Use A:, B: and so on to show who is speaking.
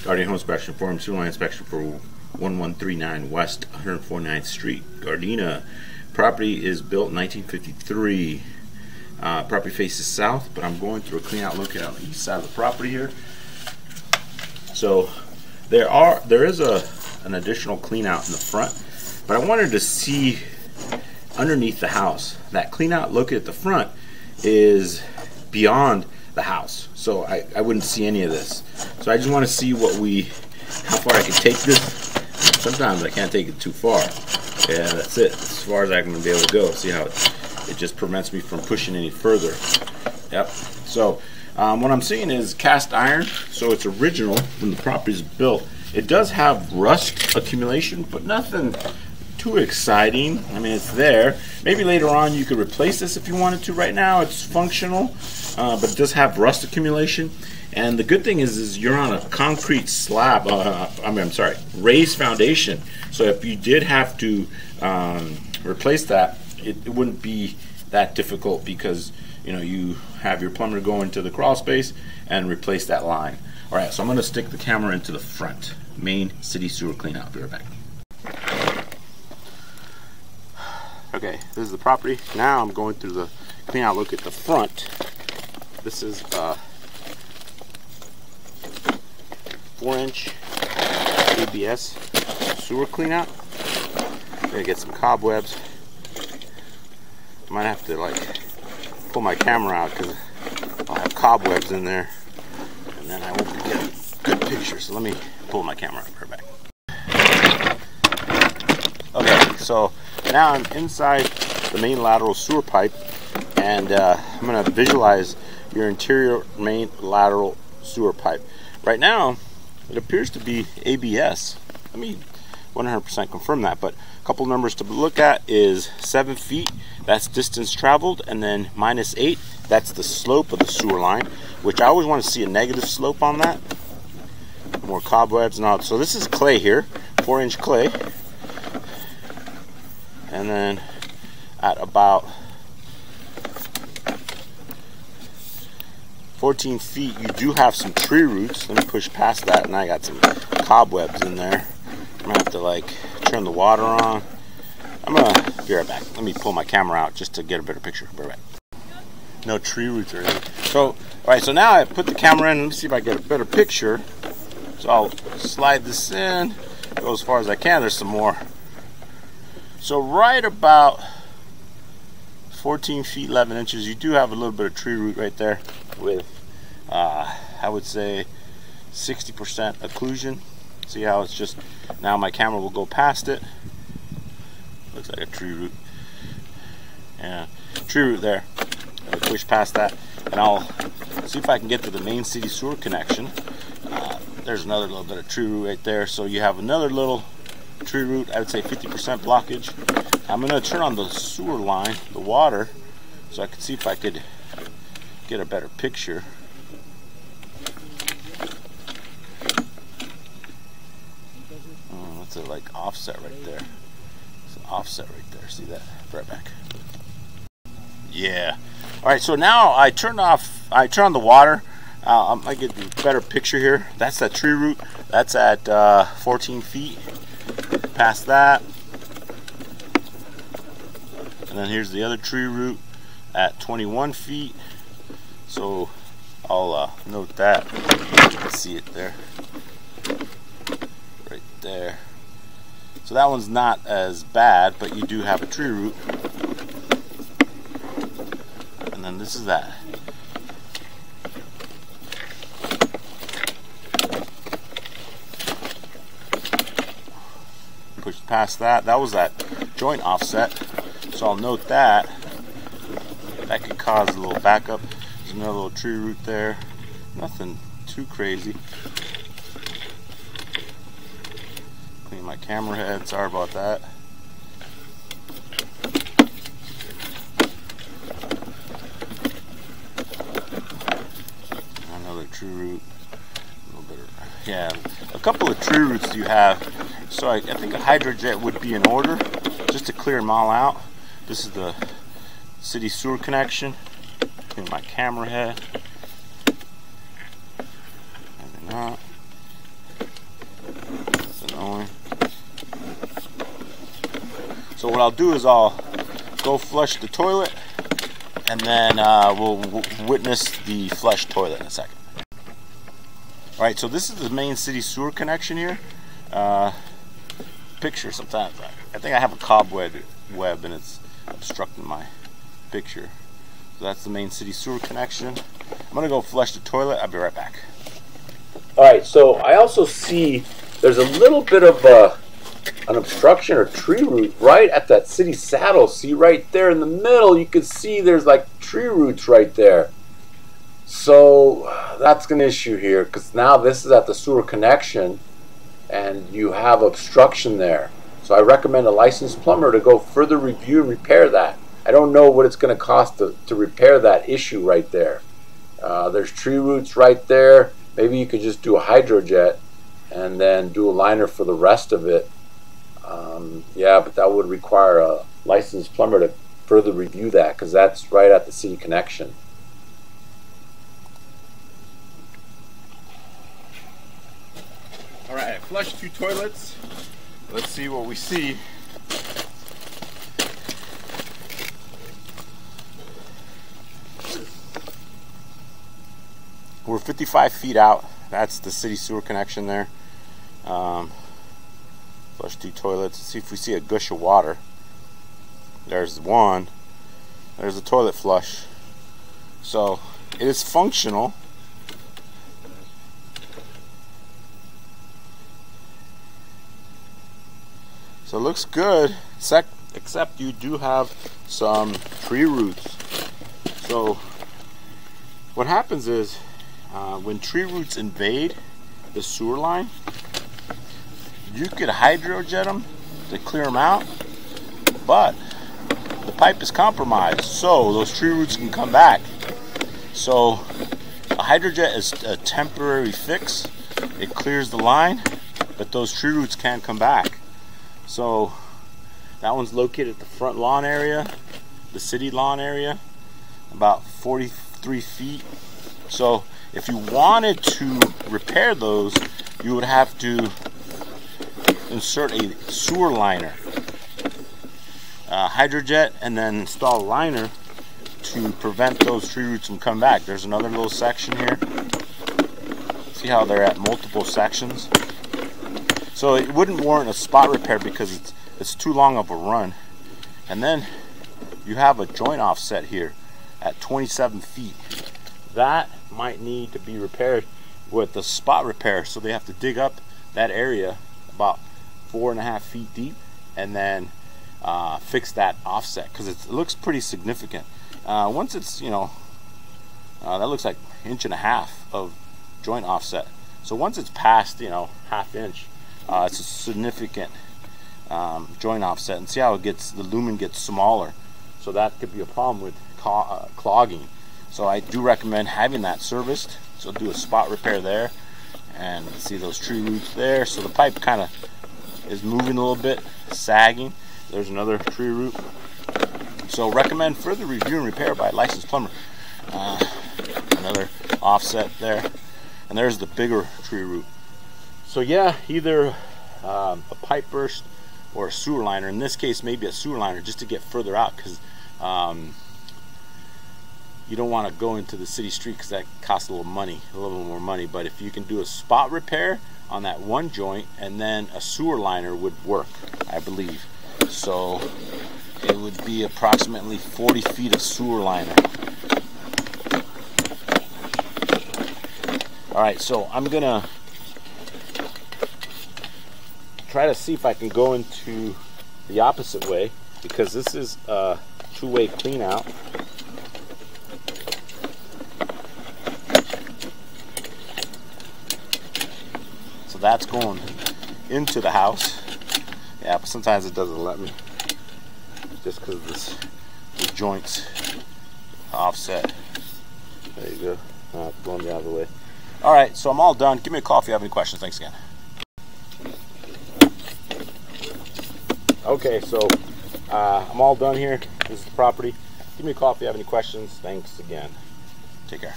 A: Gardena Home Inspection, Forum Sewer Line Inspection for 1139 West 149th Street, Gardena. Property is built in 1953. Property faces south, but I'm going through a clean out look at the east side of the property here. So there is an additional clean out in the front, but I wanted to see underneath the house. That clean out look at the front is beyond the house, so I wouldn't see any of this. So I just want to see how far I can take this. Sometimes I can't take it too far. Yeah, that's it. As far as I'm going to be able to go. See how it just prevents me from pushing any further. Yep. So what I'm seeing is cast iron, so it's original when the property is built. It does have rust accumulation, but nothing too exciting. I mean, it's there. Maybe later on you could replace this if you wanted to. Right now it's functional, but it does have rust accumulation. And the good thing is you're on a concrete slab, raised foundation. So if you did have to replace that, it wouldn't be that difficult, because you have your plumber go into the crawl space and replace that line. All right, so I'm going to stick the camera into the front main city sewer clean out. Be right back. Okay, this is the property. Now I'm going through the clean out look at the front. This is 4-inch ABS sewer clean out. Gonna get some cobwebs. I might have to pull my camera out because I'll have cobwebs in there, and then I won't be getting good pictures. So let me pull my camera out right back. Okay, so now I'm inside the main lateral sewer pipe, and I'm going to visualize your interior main lateral sewer pipe. Right now, it appears to be ABS. Let me 100% confirm that, but a couple numbers to look at is 7 feet, that's distance traveled, and then -8, that's the slope of the sewer line, which I always want to see a negative slope on that. More cobwebs and all. So this is clay here, 4-inch clay. And then at about 14 feet, you do have some tree roots. Let me push past that, and I got some cobwebs in there. I'm gonna have to turn the water on. I'm gonna be right back. Let me pull my camera out just to get a better picture. Be right back. No tree roots or anything. So, all right. So now I put the camera in. Let me see if I get a better picture. So I'll slide this in, go as far as I can. There's some more. So right about 14 feet 11 inches, you do have a little bit of tree root right there with I would say 60% occlusion. See how it's just, now my camera will go past it. Looks like a tree root. Yeah, tree root there. I'll push past that, and I'll see if I can get to the main city sewer connection. There's another little bit of tree root right there. So you have another little tree root, I would say 50% blockage. I'm going to turn on the sewer line, the water, so I can see if I could get a better picture. That's a offset right there. It's an offset right there. See that? Right back. Yeah. All right. So now I turn on the water. I might get a better picture here. That's that tree root. That's at 14 feet. Past that. And then here's the other tree root at 21 feet. So I'll note that. You can see it there. Right there. So that one's not as bad, but you do have a tree root. And then this is that. Push past that. That was that joint offset. So I'll note that. That could cause a little backup. There's another little tree root there. Nothing too crazy. Clean my camera head. Sorry about that. Another tree root. A little bit of, yeah, a couple of tree roots you have. So I think a hydrojet would be in order, just to clear them all out. This is the city sewer connection. Clean my camera head. Maybe not. So what I'll do is I'll go flush the toilet, and then we'll witness the flush toilet in a second. Alright, so this is the main city sewer connection here. Picture sometimes, I think I have a cobweb and it's obstructing my picture. So that's the main city sewer connection. I'm gonna go flush the toilet. I'll be right back. Alright, so I also see there's a little bit of an obstruction or tree root right at that city saddle. See right there in the middle, you can see there's like tree roots right there. So that's an issue here, because now this is at the sewer connection and you have obstruction there. So I recommend a licensed plumber to go further review and repair that. I don't know what it's going to cost to repair that issue right there. There's tree roots right there. Maybe you could just do a hydrojet and then do a liner for the rest of it. Yeah, but that would require a licensed plumber to further review that, because that's right at the city connection. Alright, I flushed 2 toilets. Let's see what we see. We're 55 feet out. That's the city sewer connection there. Flush 2 toilets. Let's see if we see a gush of water. There's one. There's a toilet flush. So it is functional. So it looks good, except you do have some tree roots. So what happens is when tree roots invade the sewer line, you could hydrojet them to clear them out, but the pipe is compromised, so those tree roots can come back. So a hydrojet is a temporary fix. It clears the line, but those tree roots can come back. So that one's located at the front lawn area, the city lawn area, about 43 feet. So if you wanted to repair those, you would have to insert a sewer liner, hydrojet, and then install a liner to prevent those tree roots from coming back. There's another little section here. See how they're at multiple sections? So it wouldn't warrant a spot repair because it's too long of a run. And then you have a joint offset here at 27 feet. That might need to be repaired with the spot repair. So they have to dig up that area about 4.5 feet deep and then fix that offset, because it looks pretty significant. Once it's, that looks like 1.5 inches of joint offset. So once it's past, 1/2 inch, it's a significant joint offset. And see how it gets, the lumen gets smaller. So that could be a problem with clogging. So I do recommend having that serviced. So do a spot repair there, and see those tree roots there. So the pipe kind of is moving a little bit, sagging. There's another tree root. So recommend further review and repair by a licensed plumber. Another offset there, and there's the bigger tree root. So yeah, either a pipe burst or a sewer liner. In this case, maybe a sewer liner just to get further out, because you don't want to go into the city street, because that costs a little more money. But if you can do a spot repair on that one joint, and then a sewer liner would work, I believe. So it would be approximately 40 feet of sewer liner. Alright, so I'm gonna try to see if I can go into the opposite way, because this is a two-way clean out. So that's going into the house. Yeah, but sometimes it doesn't let me, just because the joints offset. There you go. It's going the other way. Alright, so I'm all done. Give me a call if you have any questions. Thanks again. Okay, so I'm all done here. This is the property. Give me a call if you have any questions. Thanks again. Take care.